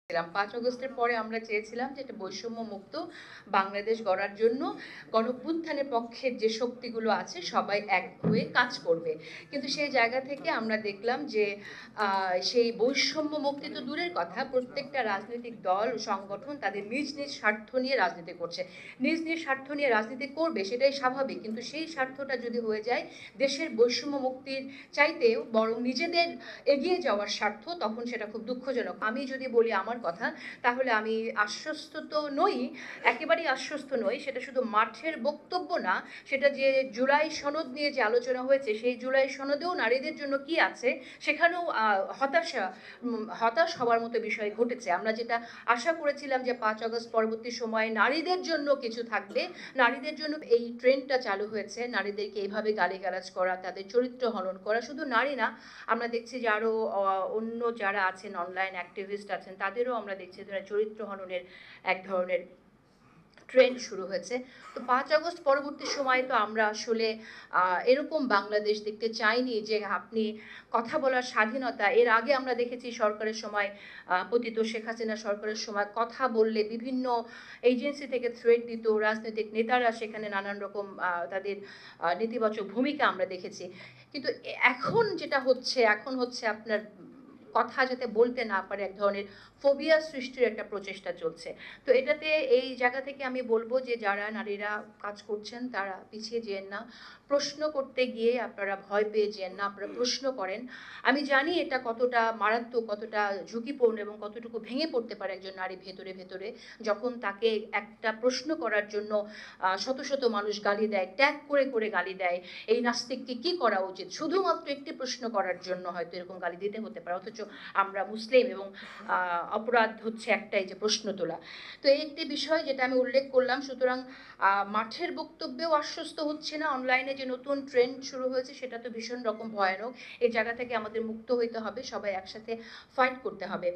5 আগস্টের পরে আমরা চেয়েছিলাম যে একটা বৈষম্য মুক্ত বাংলাদেশ গড়ার জন্য গণঅভ্যুত্থানের পক্ষের যে শক্তিগুলো আছে সবাই এক হয়ে কাজ করবে। কিন্তু সেই জায়গা থেকে আমরা দেখলাম যে সেই বৈষম্য মুক্তি তো দূরের কথা, প্রত্যেকটা রাজনৈতিক দল ও সংগঠন তাদের নিজ নিজ স্বার্থ নিয়ে রাজনীতি করছে। নিজ নিজ স্বার্থ নিয়ে রাজনীতি করবে, সেটাই স্বাভাবিক, কিন্তু সেই স্বার্থটা যদি হয়ে যায় দেশের বৈষম্য মুক্তির চাইতেও বরং নিজেদের এগিয়ে যাওয়ার স্বার্থ, তখন সেটা খুব দুঃখজনক। আমি যদি বলি আমার কথা, তাহলে আমি আশ্বস্ত তো নই, একেবারেই আশ্বস্ত নই। সেটা শুধু মাঠের বক্তব্য না, সেটা যে জুলাই সনদ নিয়ে যে আলোচনা হয়েছে, সেই জুলাই সনদেও নারীদের জন্য কি আছে সেখানেও হতাশ হওয়ার মতো বিষয় ঘটেছে। আমরা যেটা আশা করেছিলাম যে 5 আগস্ট পরবর্তী সময়ে নারীদের জন্য কিছু থাকবে, নারীদের জন্য এই ট্রেন্ডটা চালু হয়েছে, নারীদেরকে এইভাবে গালিগালাজ করা, তাদের চরিত্র হনন করা। শুধু নারী না, আমরা দেখছি যে আরও অন্য যারা আছেন, অনলাইন অ্যাক্টিভিস্ট আছেন, তাদেরও আমরা দেখছি চরিত্র হননের এক ধরনের ট্রেন্ড শুরু হয়েছে। তো 5 আগস্ট পরবর্তী সময়ে তো আমরা আসলে এরকম বাংলাদেশ দেখতে চাইনি যে আপনি কথা বলার স্বাধীনতা, এর আগে আমরা দেখেছি সরকারের সময়, পতিত শেখ হাসিনা সরকারের সময় কথা বললে বিভিন্ন এজেন্সি থেকে থ্রেট দিত, রাজনৈতিক নেতারা সেখানে নানান রকম তাদের নেতিবাচক ভূমিকা আমরা দেখেছি। কিন্তু এখন যেটা হচ্ছে, এখন হচ্ছে আপনার কথা যাতে বলতে না পারে, এক ধরনের ফোবিয়া সৃষ্টির একটা প্রচেষ্টা চলছে। তো এটাতে এই জায়গা থেকে আমি বলবো যে যারা নারীরা কাজ করছেন তারা পিছিয়ে যেন না, প্রশ্ন করতে গিয়ে আপনারা ভয় পেয়ে যেন না, আপনারা প্রশ্ন করেন। আমি জানি এটা কতটা মারাত্মক, কতটা ঝুঁকিপূর্ণ এবং কতটুকু ভেঙে পড়তে পারে একজন নারী ভেতরে ভেতরে, যখন তাকে একটা প্রশ্ন করার জন্য শত শত মানুষ গালি দেয়, ট্যাগ করে করে গালি দেয়, এই নাস্তিককে কি করা উচিত, শুধুমাত্র একটি প্রশ্ন করার জন্য হয়তো এরকম গালি দিতে হতে পারে। অথচ আমরা মুসলিম এবং অপরাধ হচ্ছে একটাই, যে প্রশ্ন তোলা। তো এই একটি বিষয় যেটা আমি উল্লেখ করলাম। সুতরাং মাঠের বক্তব্যেও আশ্বস্ত হচ্ছে না, অনলাইনে যে নতুন ট্রেন্ড শুরু হয়েছে সেটা তো ভীষণ রকম ভয়ানক। এই জায়গা থেকে আমাদের মুক্ত হইতে হবে, সবাই একসাথে ফাইট করতে হবে।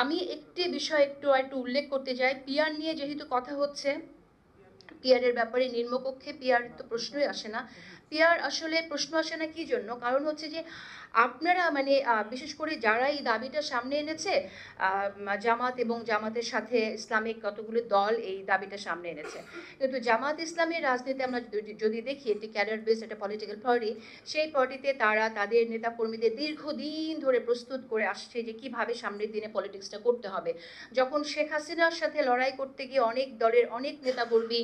আমি একটি বিষয় একটু উল্লেখ করতে চাই। পিয়ার নিয়ে যেহেতু কথা হচ্ছে, পিয়ারের ব্যাপারে নিম্নকক্ষে পিয়ার তো প্রশ্নই আসে না। পিয়ার আসলে প্রশ্ন আসে না কি জন্য? কারণ হচ্ছে যে আপনারা মানে বিশেষ করে যারা এই দাবিটা সামনে এনেছে, জামাত এবং জামাতের সাথে ইসলামিক কতগুলো দল এই দাবিটা সামনে এনেছে। কিন্তু জামাত ইসলামের রাজনীতি আমরা যদি দেখি, এটি ক্যাডার বেস একটা পলিটিক্যাল পার্টি। সেই পার্টিতে তারা তাদের নেতাকর্মীদের দীর্ঘদিন ধরে প্রস্তুত করে আসছে যে কিভাবে সামনের দিনে পলিটিক্সটা করতে হবে। যখন শেখ হাসিনার সাথে লড়াই করতে গিয়ে অনেক দলের অনেক নেতাকর্মী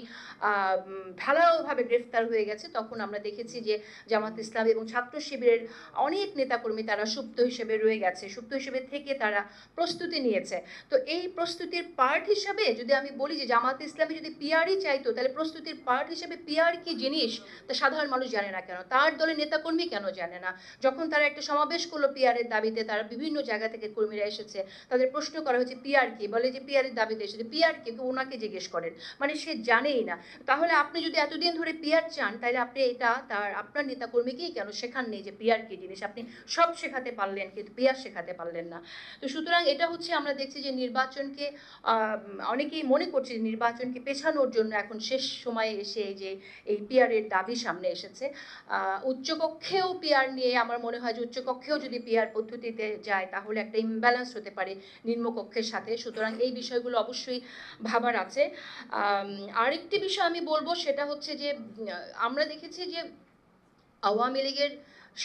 ঢালাওভাবে গ্রেফতার হয়ে গেছে, তখন আমরা দেখেছি যে জামাত ইসলাম এবং ছাত্র শিবিরের অনেক নেতাকর্মী তারা সুপ্ত হিসেবে রয়ে গেছে, সুপ্ত হিসেবে থেকে তারা প্রস্তুতি নিয়েছে। তো এই প্রস্তুতির পার্ট হিসাবে যদি আমি বলি যে জামাত ইসলামী যদি পিআরই চাইতো, তাহলে প্রস্তুতির পার্ট হিসেবে পিআর কি জিনিস তা সাধারণ মানুষ জানে না কেন, তার দলের নেতাকর্মী কেন জানে না? যখন তারা একটা সমাবেশ করলো পিআরের দাবিতে, তারা বিভিন্ন জায়গা থেকে কর্মীরা এসেছে, তাদের প্রশ্ন করা হয়েছে পিআর কি, বলে যে পিআরের দাবিতে এসেছে। পিআর কি? তো ওনাকে জিজ্ঞেস করেন, মানে সে জানেই না। তাহলে আপনি যদি এতদিন ধরে পিআর চান, তাহলে আপনি এটা আপনার নেতাকর্মীকেই কেন শেখান নেই যে পিআর কি জিনিস? আপনি সব শেখাতে পারলেন কিন্তু পিআর শেখাতে পারলেন না। তো সুতরাং এটা হচ্ছে, আমরা দেখছি যে নির্বাচনকে অনেকেই মনে করছে যে নির্বাচনকে পেছানোর জন্য এখন শেষ সময়ে এসে যে এই পিআরের দাবি সামনে এসেছে। উচ্চকক্ষেও পিআর নিয়ে আমার মনে হয় যে উচ্চকক্ষেও যদি পিআর পদ্ধতিতে যায় তাহলে একটা ইমব্যালেন্স হতে পারে নিম্নকক্ষের সাথে। সুতরাং এই বিষয়গুলো অবশ্যই ভাবার আছে। আরেকটি বিষয় আমি বলবো, সেটা হচ্ছে যে আমরা দেখেছি যে আওয়ামী লীগের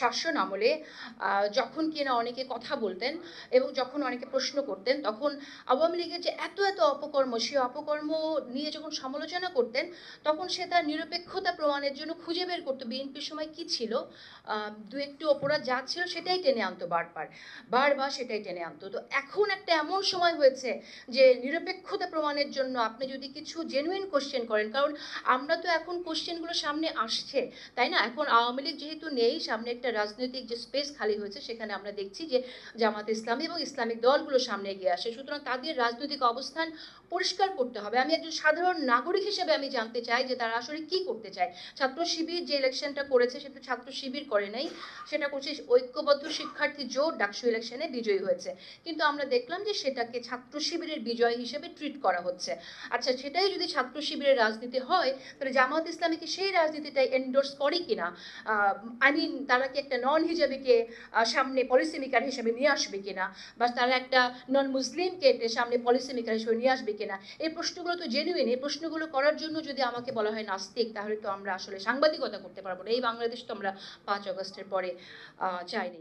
শাসন আমলে যখন কিনা অনেকে কথা বলতেন এবং যখন অনেকে প্রশ্ন করতেন, তখন আওয়ামী লীগের যে এত এত অপকর্ম, সেই অপকর্ম নিয়ে যখন সমালোচনা করতেন, তখন সে তার নিরপেক্ষতা প্রমাণের জন্য খুঁজে বের করতো বিএনপির সময় কি ছিল, দু একটু অপরাধ যা ছিল সেটাই টেনে আনতো, বারবার সেটাই টেনে আনতো। তো এখন একটা এমন সময় হয়েছে যে নিরপেক্ষতা প্রমাণের জন্য আপনি যদি কিছু জেনুইন কোশ্চেন করেন, কারণ আমরা তো এখন কোশ্চেনগুলো সামনে আসছে, তাই না? এখন আওয়ামী লীগ যেহেতু নেই, সামনে একটা রাজনৈতিক যে স্পেস খালি হয়েছে, সেখানে আমরা দেখছি যে জামাত ইসলামী এবং ইসলামিক দলগুলো সামনে এগিয়ে আসে। সুতরাং তাদের রাজনৈতিক অবস্থান পরিষ্কার করতে হবে। আমি একজন সাধারণ নাগরিক হিসেবে আমি জানতে চাই যে তারা আসলে কি করতে চায়। ছাত্র শিবির যে ইলেকশনটা করেছে, সেটা ছাত্র শিবির করে নাই, সেটা করছে ঐক্যবদ্ধ শিক্ষার্থী জোট ডাকসু ইলেকশনে বিজয়ী হয়েছে। কিন্তু আমরা দেখলাম যে সেটাকে ছাত্র শিবিরের বিজয় হিসেবে ট্রিট করা হচ্ছে। আচ্ছা, সেটাই যদি ছাত্র শিবিরের রাজনীতি হয়, তাহলে জামাত ইসলামীকে সেই রাজনীতিটাই এন্ডোর্স করে কিনা? আই মিন, তারা কি একটা নন হিজাবিকে সামনে পলিসি মেকার হিসেবে নিয়ে আসবে কিনা, বা তারা একটা নন মুসলিমকে সামনে পলিসি মেকার হিসেবে নিয়ে আসবে কিনা। এই প্রশ্নগুলো তো জেনুইন। এই প্রশ্নগুলো করার জন্য যদি আমাকে বলা হয় নাস্তিক, তাহলে তো আমরা আসলে সাংবাদিকতা করতে পারবো না। এই বাংলাদেশ তো আমরা 5 আগস্টের পরে চাইনি।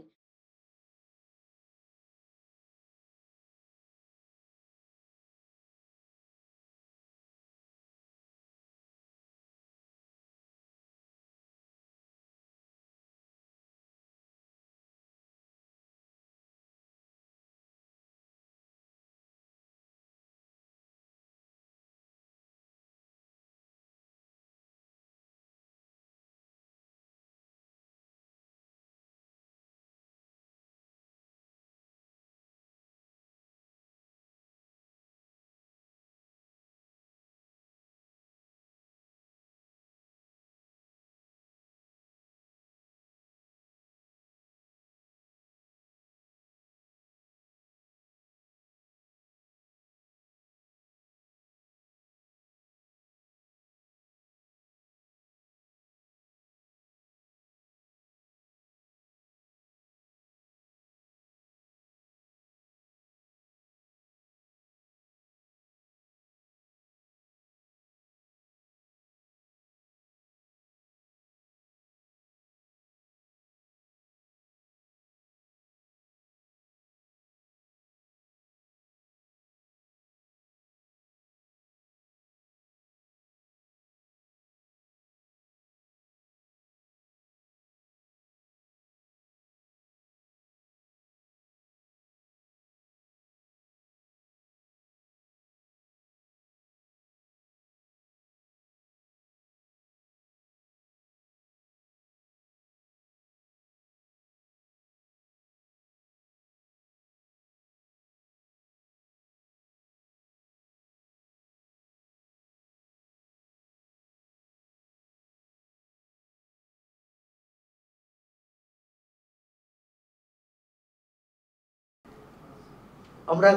আমরা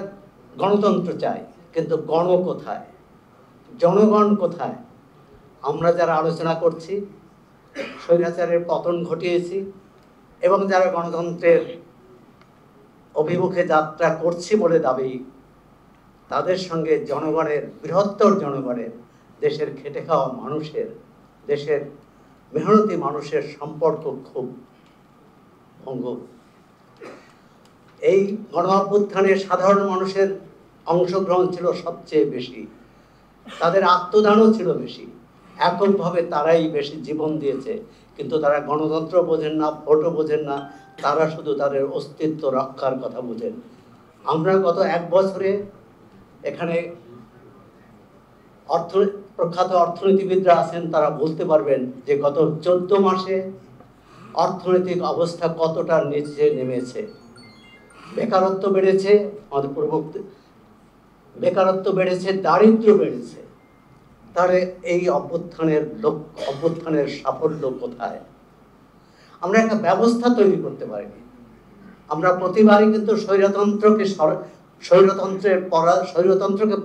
গণতন্ত্র চাই, কিন্তু গণ কোথায়, জনগণ কোথায়? আমরা যারা আলোচনা করছি, স্বৈরাচারের পতন ঘটিয়েছি এবং যারা গণতন্ত্রের অভিমুখে যাত্রা করছি বলে দাবি, তাদের সঙ্গে জনগণের, বৃহত্তর জনগণের, দেশের খেটে খাওয়া মানুষের, দেশের মেহনতি মানুষের সম্পর্ক খুব ভঙ্গুর। এই গণ অভ্যুত্থানে সাধারণ মানুষের অংশগ্রহণ ছিল সবচেয়ে বেশি, তাদের আত্মদানও ছিল বেশি। এককভাবে তারাই বেশি জীবন দিয়েছে, কিন্তু তারা গণতন্ত্র বোঝেন না, ভোটও বোঝেন না, তারা শুধু তাদের অস্তিত্ব রক্ষার কথা বোঝেন। আমরা গত 1 বছরে এখানে প্রখ্যাত অর্থনীতিবিদরা আছেন, তারা বলতে পারবেন যে গত 14 মাসে অর্থনৈতিক অবস্থা কতটা নিচে নেমেছে। বেকারত্ব বেড়েছে, আমাদের পূর্ববর্তী বেকারত্ব বেড়েছে, দারিদ্র বেড়েছে। তাহলে এই অভ্যুত্থানের সাফল্য কোথায়? আমরা একটা ব্যবস্থা তৈরি করতে পারিনি। আমরা প্রতিবারই কিন্তু স্বৈরতন্ত্রকে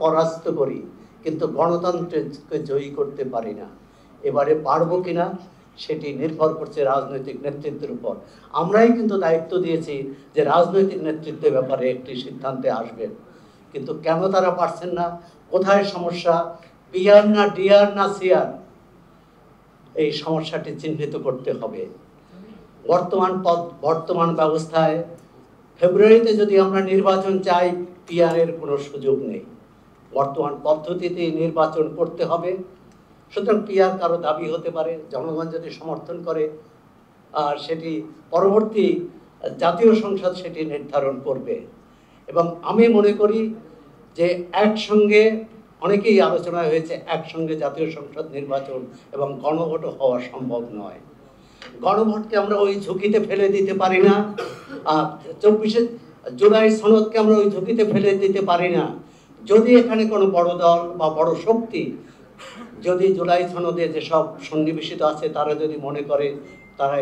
পরাস্ত করি, কিন্তু গণতন্ত্রকে জয়ী করতে পারি না। এবারে পারবো কিনা সেটি নির্ভর করছে রাজনৈতিক নেতৃত্বের উপর। আমরাই কিন্তু দায়িত্ব দিয়েছি যে রাজনৈতিক নেতৃত্বের ব্যাপারে একটি সিদ্ধান্তে আসবেন, কিন্তু কেন তারা পারছেন না? কোথায় সমস্যা? পিআর না ডিআর না সিআর? এই সমস্যাটি চিহ্নিত করতে হবে। বর্তমান ব্যবস্থায় ফেব্রুয়ারিতে যদি আমরা নির্বাচন চাই, পিআরের কোনো সুযোগ নেই। বর্তমান পদ্ধতিতে নির্বাচন করতে হবে। সুতরাং পিআর কারো দাবি হতে পারে, জনগণ যদি সমর্থন করে, আর সেটি পরবর্তী জাতীয় সংসদ সেটি নির্ধারণ করবে। এবং আমি মনে করি যে একসঙ্গে, অনেকেই আলোচনা হয়েছে, একসঙ্গে জাতীয় সংসদ নির্বাচন এবং গণভোট হওয়া সম্ভব নয়। গণভোটকে আমরা ওই ঝুঁকিতে ফেলে দিতে পারি না, আর 24শে জুলাই সনদকে আমরা ওই ঝুঁকিতে ফেলে দিতে পারি না। যদি এখানে কোনো বড় দল বা বড় শক্তি যদি জুলাই সনদে যেসব সন্নিবেশিত আছে তারা যদি মনে করে তারা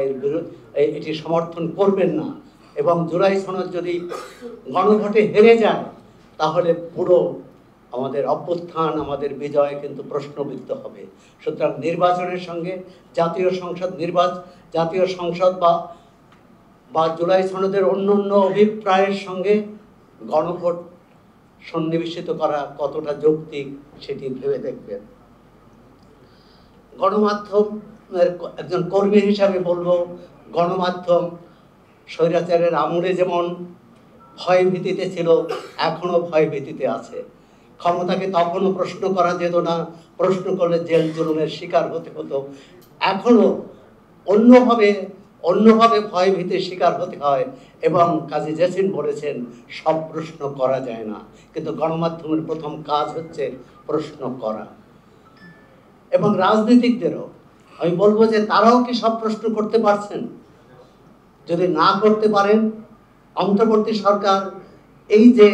এটি সমর্থন করবেন না, এবং জুলাই সনদ যদি গণভোটে হেরে যায়, তাহলে পুরো আমাদের অভ্যুত্থান, আমাদের বিজয় কিন্তু প্রশ্নবিদ্ধ হবে। সুতরাং নির্বাচনের সঙ্গে জাতীয় সংসদ বা বা জুলাই সনদের অন্য অভিপ্রায়ের সঙ্গে গণভোট সন্নিবেশিত করা কতটা যৌক্তিক সেটি ভেবে দেখবেন। গণমাধ্যমের একজন কর্মী হিসাবে বলবো, গণমাধ্যম স্বৈরাচারের আমলে যেমন ভয় ভীতিতে ছিল, এখনো ভয় ভীতিতে আছে। ক্ষমতাকে তখনও প্রশ্ন করা যেত না, প্রশ্ন করলে জেল জুলুমের শিকার হতে হতো। এখনো অন্যভাবে ভয় ভীতির শিকার হতে হয়, এবং কাজী জেসিন বলেছেন সব প্রশ্ন করা যায় না, কিন্তু গণমাধ্যমের প্রথম কাজ হচ্ছে প্রশ্ন করা। এবং রাজনীতিকদেরও আমি বলবো যে তারাও কি সব প্রশ্ন করতে পারছেন? যদি না করতে পারেন, অন্তর্বর্তী সরকার এই যে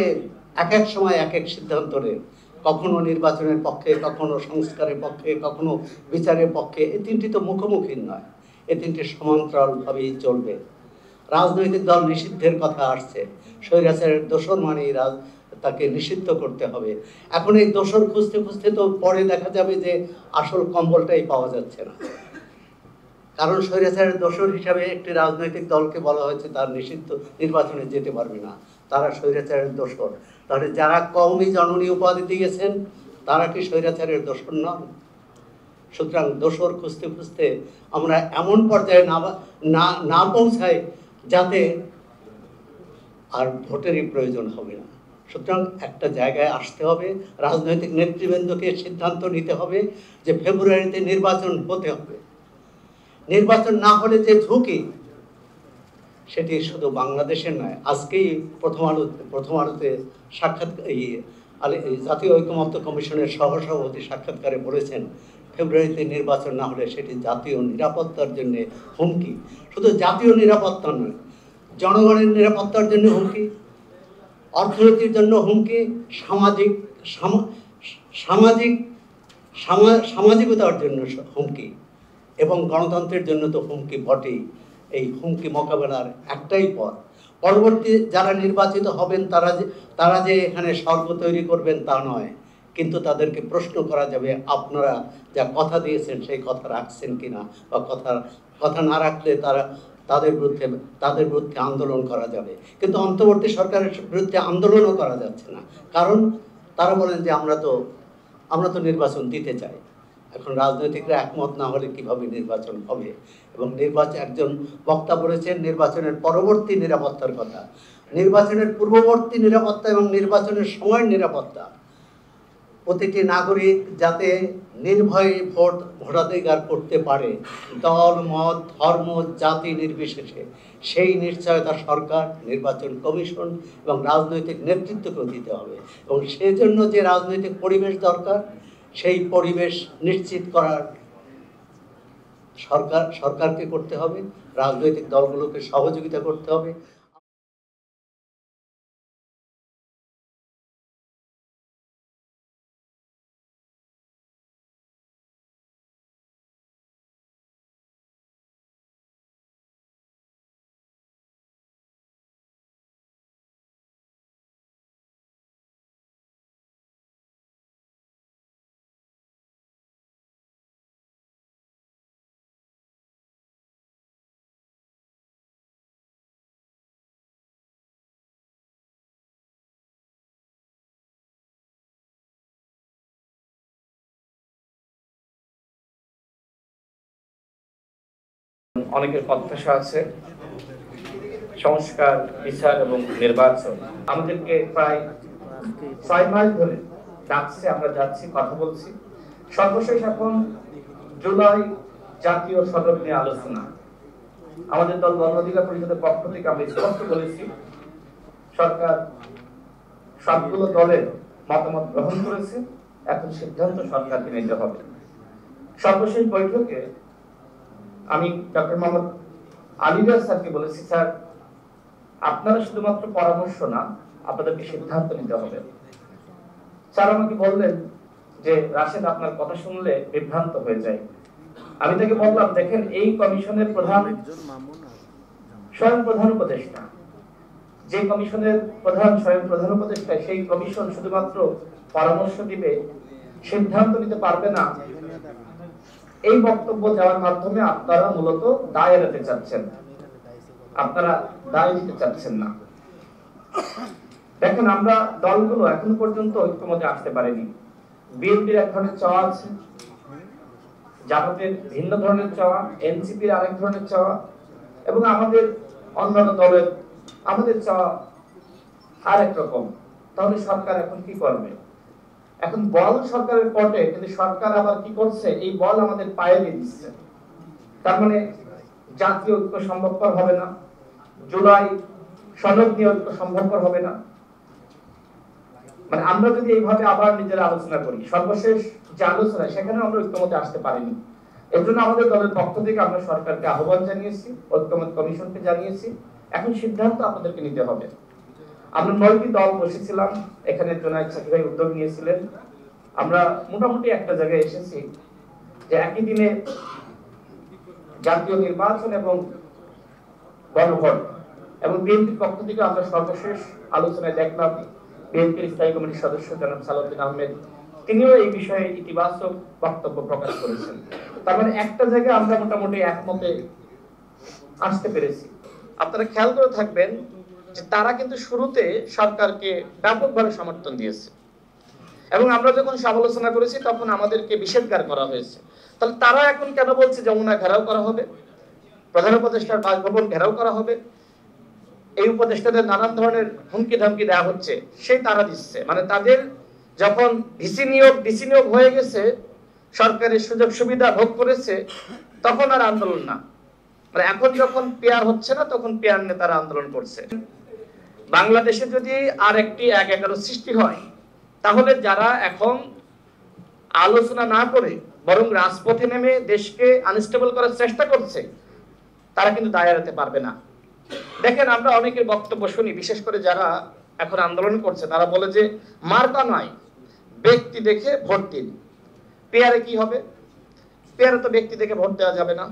এক এক সময় এক এক সিদ্ধান্ত নেন, কখনো নির্বাচনের পক্ষে, কখনো সংস্কারের পক্ষে, কখনো বিচারের পক্ষে, এই তিনটি তো মুখোমুখি নয়, এই তিনটি সমান্তরালভাবেই চলবে। রাজনৈতিক দল নিষিদ্ধের কথা আসছে, স্বৈরাচারের দোসর মানেই তাকে নিষিদ্ধ করতে হবে। এখন এই দোসর খুঁজতে খুঁজতে তো পরে দেখা যাবে যে আসল কম্বলটাই পাওয়া যাচ্ছে না, কারণ স্বৈরাচারের দোসর হিসাবে একটি রাজনৈতিক দলকে বলা হয়েছে তার নিষিদ্ধ, নির্বাচনে যেতে পারবে না, তারা স্বৈরাচারের দোসর। তাহলে যারা কওমি জননী উপাধি দিয়েছেন তারা কি স্বৈরাচারের দোসর নন? সুতরাং দোসর খুঁজতে খুঁজতে আমরা এমন পর্যায়ে না পৌঁছাই যাতে আর ভোটেরই প্রয়োজন হবে না। সুতরাং একটা জায়গায় আসতে হবে, রাজনৈতিক নেতৃবৃন্দকে সিদ্ধান্ত নিতে হবে যে ফেব্রুয়ারিতে নির্বাচন হতে হবে। নির্বাচন না হলে যে ঝুঁকি, সেটি শুধু বাংলাদেশের নয়। আজকেই প্রথম আলোতে জাতীয় ঐকমত্য কমিশনের সহসভাপতি সাক্ষাৎকারে বলেছেন, ফেব্রুয়ারিতে নির্বাচন না হলে সেটি জাতীয় নিরাপত্তার জন্য হুমকি। শুধু জাতীয় নিরাপত্তা নয়, জনগণের নিরাপত্তার জন্য হুমকি, অর্থনীতির জন্য হুমকি, সামাজিকতার জন্য হুমকি, এবং গণতন্ত্রের জন্য তো হুমকি বটেই। এই হুমকি মোকাবেলার একটাই পথ, পরবর্তী যারা নির্বাচিত হবেন তারা যে এখানে স্বর্গ তৈরি করবেন তা নয়, কিন্তু তাদেরকে প্রশ্ন করা যাবে আপনারা যা কথা দিয়েছেন সেই কথা রাখছেন কিনা, বা কথা না রাখলে তাদের বিরুদ্ধে আন্দোলন করা যাবে। কিন্তু অন্তর্বর্তী সরকারের বিরুদ্ধে আন্দোলনও করা যাচ্ছে না, কারণ তারা বলেন যে আমরা তো নির্বাচন দিতে চাই। এখন রাজনৈতিকরা একমত না হলে কিভাবে নির্বাচন হবে? এবং একজন বক্তা বলেছেন নির্বাচনের পরবর্তী নিরাপত্তার কথা। নির্বাচনের পূর্ববর্তী নিরাপত্তা এবং নির্বাচনের সময়ের নিরাপত্তা, প্রতিটি নাগরিক যাতে নির্ভয়ে ভোটাধিকার করতে পারে, দল, মত, ধর্ম, জাতি নির্বিশেষে, সেই নিশ্চয়তা সরকার, নির্বাচন কমিশন এবং রাজনৈতিক নেতৃত্বকে দিতে হবে। এবং সেজন্য যে রাজনৈতিক পরিবেশ দরকার, সেই পরিবেশ নিশ্চিত করার সরকারকে করতে হবে, রাজনৈতিক দলগুলোকে সহযোগিতা করতে হবে। অনেকের প্রত্যাশা আছে সংস্কার, বিচার এবং নির্বাচন। আমাদেরকে প্রায় 6 মাস ধরে ডাকছে, আমরা যাচ্ছি, কথা বলছি। সর্বশেষ এখন জুলাই জাতীয় সনদ নিয়ে আলোচনা। আমাদের দল গণ অধিকার পরিষদের পক্ষ থেকে আমরা স্পষ্ট বলেছি, সরকার সবগুলো দলের মতামত গ্রহণ করেছে, এখন সিদ্ধান্ত সরকারকে নিতে হবে। সর্বশেষ বৈঠকে আমি ডক্টর মোহাম্মদ আলিরাজ স্যারকে বলেছি, স্যার আপনারা শুধুমাত্র পরামর্শ না, আপনাদেরকে সিদ্ধান্ত নিতে হবে। স্যার আমাকে বললেন যে রাশেদ, আপনার কথা শুনলে বিভ্রান্ত হয়ে যায়। আমি তাকে বললাম, দেখেন এই কমিশনের প্রধান স্বয়ং প্রধান উপদেষ্টা, যে কমিশনের প্রধান স্বয়ং প্রধান উপদেষ্টা, সেই কমিশন শুধুমাত্র পরামর্শ দিবে, সিদ্ধান্ত নিতে পারবে না। এই বক্তব্য দেওয়ার মাধ্যমে আপনারা মূলত দায় এড়াতে চাচ্ছেন। আপনারা দায় দিতে চাচ্ছেন না। দেখেন, আমরা দলগুলো এখনো পর্যন্ত ঐক্যমতে আসতে পারেনি। বিএনপির এক ধরনের চাওয়া আছে, জামাতের ভিন্ন ধরনের চাওয়া, এনসিপির আরেক ধরনের চাওয়া, এবং আমাদের অন্যান্য দলের আমাদের চাওয়া আরেক রকম। তাহলে সরকার এখন কি করবে? এখন বল সরকারের পটে, কিন্তু সরকার আবার কি করছে? এই বল আমাদের পায়ে দিয়ে দিচ্ছে। তার মানে জাতীয় ঐক্য সম্ভবপর হবে না, জুলাই সনদ নিয়ে ঐক্য সম্ভবপর হবে না। মানে আমরা যদি এইভাবে আবার নিজেরা আলোচনা করি, সর্বশেষ যে আলোচনা সেখানে আমরা ঐক্যমতে আসতে পারিনি। এর জন্য আমাদের দলের পক্ষ থেকে আমরা সরকারকে আহ্বান জানিয়েছি, ঐক্যমত কমিশনকে জানিয়েছি। এখন সিদ্ধান্ত আপনাদেরকে নিতে হবে। আমরা 9টি দল বসেছিলাম, এখানে জোনায়েদ সাকি ভাই উদ্যোগ নিয়েছিলেন। আমরা মোটামুটি একটা জায়গায় এসেছি যে একই দিনে জাতীয় নির্বাচন এবং গণভোট, এবং বিএনপির পক্ষ থেকে আমরা সর্বশেষ আলোচনায় দেখলাম বিএনপির স্থায়ী কমিটির সদস্য জনাব সালাউদ্দিন আহমেদ, তিনিও এই বিষয়ে ইতিবাচক বক্তব্য প্রকাশ করেছেন। তার মানে একটা জায়গায় আমরা মোটামুটি একমতে আসতে পেরেছি। আপনারা খেয়াল করে থাকবেন যে তারা কিন্তু শুরুতে সরকারকে ব্যাপকভাবে সমর্থন দিয়েছে, এবং আমরা যখন সমালোচনা করেছি তখন আমাদেরকে নিষেধাজ্ঞা করা হয়েছে। তাহলে তারা এখন কেন বলছে যমুনা ঘেরাও করা হবে, প্রধান উপদেষ্টার বাসভবন ঘেরাও করা হবে, এই উপদেষ্টাদের নানান ধরনের হুমকি ধামকি দেওয়া হচ্ছে, সেই তারা দিচ্ছে। মানে তাদের যখন ডিসি নিয়োগ হয়ে গেছে, সরকারের সুযোগ সুবিধা ভোগ করেছে, তখন আর আন্দোলন না। মানে এখন যখন পেয়ার হচ্ছে না, তখন পেয়ার নেতারা আন্দোলন করছে। বাংলাদেশে যদি আর একটি 1-11 সৃষ্টি হয়, তাহলে যারা এখন আলোচনা না করে বরং রাজপথে নেমে দেশকে আনস্টেবল করার চেষ্টা করছে, তারা কিন্তু দায় এড়াতে পারবে না। দেখেন, আমরা অনেকের বক্তব্য শুনি, বিশেষ করে যারা এখন আন্দোলন করছে, তারা বলে যে মার্কা নয়, ব্যক্তি দেখে ভোট দিন। পেয়ারে কি হবে? পেয়ারে তো ব্যক্তি দেখে ভোট দেওয়া যাবে না,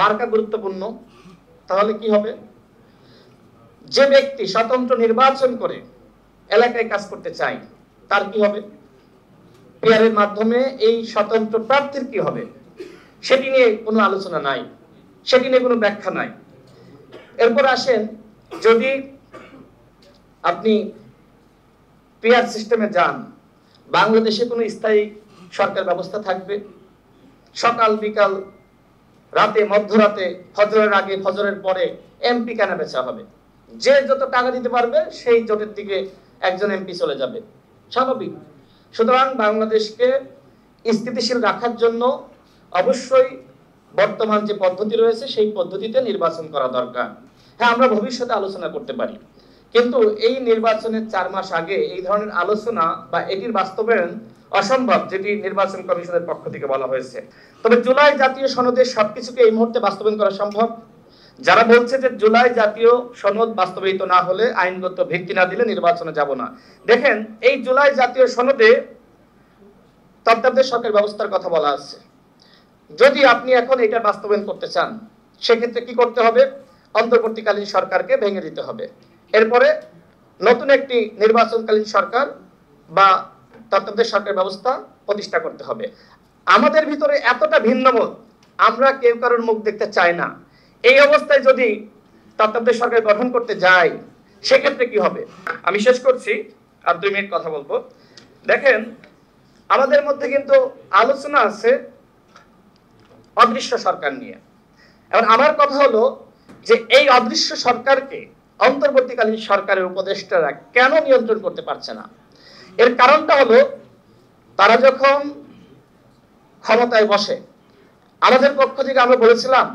মার্কা গুরুত্বপূর্ণ। তাহলে কি হবে? যে ব্যক্তি স্বতন্ত্র নির্বাচন করে এলাকায় কাজ করতে চায়, তার কি হবে? পেয়ারের মাধ্যমে এই স্বতন্ত্র প্রার্থীর কি হবে? সেটি নিয়ে কোনো আলোচনা নাই, সেটি নিয়ে কোনো ব্যাখ্যা নাই। এরপর আসেন, যদি আপনি পেয়ার সিস্টেমে যান, বাংলাদেশে কোনো স্থায়ী সরকার ব্যবস্থা থাকবে? সকাল বিকাল, রাতে মধ্যরাতে, ফজরের আগে ফজরের পরে এমপি কেনা বেচা হবে। যে যত টাকা দিতে পারবে সেই জোটের দিকে একজন এমপি চলে যাবে, স্বাভাবিক। সুতরাং বাংলাদেশকে স্থিতিশীল রাখার জন্য অবশ্যই বর্তমান যে পদ্ধতি রয়েছে সেই পদ্ধতিতে নির্বাচন করা দরকার। হ্যাঁ, আমরা ভবিষ্যতে আলোচনা করতে পারি, কিন্তু এই নির্বাচনের 4 মাস আগে এই ধরনের আলোচনা বা এটির বাস্তবায়ন অসম্ভব, যেটি নির্বাচন কমিশনের পক্ষ থেকে বলা হয়েছে। তবে জুলাই জাতীয় সনদের সবকিছুকে এই মুহূর্তে বাস্তবায়ন করা সম্ভব। যারা বলছে যে জুলাই জাতীয় সনদ বাস্তবায়িত না হলে, আইনগত ভিত্তি না দিলে নির্বাচনে যাব না, দেখেন এই জুলাই জাতীয় সনদে তত্ত্বাবধায়ক সরকার ব্যবস্থার কথা বলা আছে। যদি আপনি এখন এটা বাস্তবায়ন করতে চান, সেক্ষেত্রে কি করতে হবে? অন্তর্বর্তীকালীন সরকারকে ভেঙে দিতে হবে, এরপরে নতুন একটি নির্বাচনকালীন সরকার বা তত্ত্বাবধায়ক সরকার ব্যবস্থা প্রতিষ্ঠা করতে হবে। আমাদের ভিতরে এতটা ভিন্নমত, আমরা কেউ কারোর মুখ দেখতে চাই না। এই অবস্থায় যদি তত্ত্বাবধায়ক সরকার গঠন করতে যাই, সেক্ষেত্রে কি হবে? আমি শেষ করছি, আর 2 মিনিট কথা বলবো। দেখেন, আমাদের মধ্যে কিন্তু আলোচনা আছে অদৃশ্য সরকার নিয়ে। এখন আমার কথা হলো যে এই অদৃশ্য সরকারকে অন্তর্বর্তীকালীন সরকারের উপদেষ্টারা কেন নিয়ন্ত্রণ করতে পারছে না? এর কারণটা হলো, তারা যখন ক্ষমতায় বসে, আমাদের পক্ষ থেকে আমরা বলেছিলাম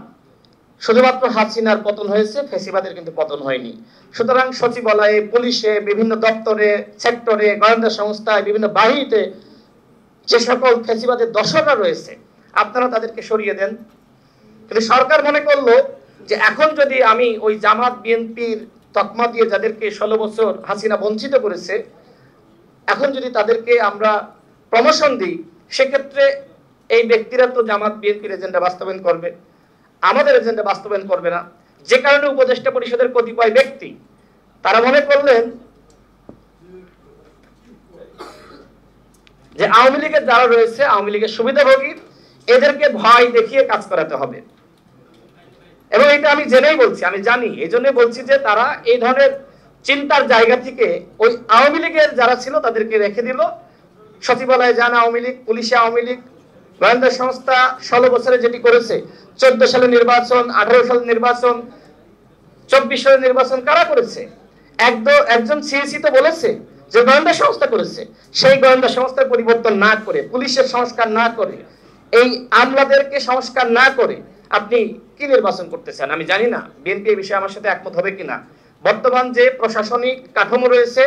শুধুমাত্র হাসিনার পতন হয়েছে, ফ্যাসিবাদের কিন্তু পতন হয়নি। সুতরাং সচিবালয়ে, পুলিশে, বিভিন্ন দপ্তরে, সেক্টরে, গোয়েন্দা সংস্থায়, বিভিন্ন বাহিনীতে যে সকল ফ্যাসিবাদের দশররা রয়েছে, আপনারা তাদেরকে সরিয়ে দেন। কিন্তু সরকার মনে করলো যে এখন যদি আমি ওই জামাত বিএনপির তকমা দিয়ে যাদেরকে 16 বছর হাসিনা বঞ্চিত করেছে, এখন যদি তাদেরকে আমরা প্রমোশন দিই, সেক্ষেত্রে এই ব্যক্তিরা তো জামাত বিএনপির এজেন্ডা বাস্তবায়ন করবে, আমাদের এজেন্ডা বাস্তবায়ন করবে না। যে কারণে উপদেষ্টা পরিষদের কতিপয় ব্যক্তি তারা মনে করলেন যে আওয়ামী লীগের যারা রয়েছে, আওয়ামী লীগের সুবিধাভোগী, এদেরকে ভয় দেখিয়ে কাজ করাতে হবে। এবং এটা আমি জেনেই বলছি, আমি জানি, এই জন্য বলছি যে তারা এই ধরনের চিন্তার জায়গা থেকে ওই আওয়ামী লীগের যারা ছিল তাদেরকে রেখে দিল। সচিবালয়ে যান আওয়ামী লীগ, পুলিশে আওয়ামী লীগ, গোয়েন্দা সংস্থা 16 বছরে যেটি করেছে, 14 সালে নির্বাচন, 18 সালে নির্বাচন, 24 সালে নির্বাচন কারা করেছে? একজন সিএসি তো বলেছে যে গোয়েন্দা সংস্থা করেছে। সেই গোয়েন্দা সংস্থার পরিবর্তন না করে, পুলিশের সংস্কার না করে, এই আমলাদেরকে সংস্কার না করে আপনি কি নির্বাচন করতে চান? আমি জানি না বিএনপি এই বিষয়ে আমার সাথে একমত হবে কিনা। বর্তমান যে প্রশাসনিক কাঠামো রয়েছে,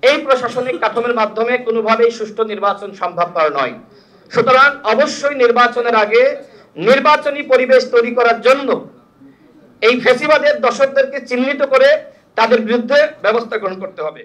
এই প্রশাসনিক কাঠামোর মাধ্যমে কোনোভাবেই সুষ্ঠু নির্বাচন সম্ভবপর নয়। সুতরাং অবশ্যই নির্বাচনের আগে নির্বাচনী পরিবেশ তৈরি করার জন্য এই ফ্যাসিবাদের দর্শকদেরকে চিহ্নিত করে তাদের বিরুদ্ধে ব্যবস্থা গ্রহণ করতে হবে।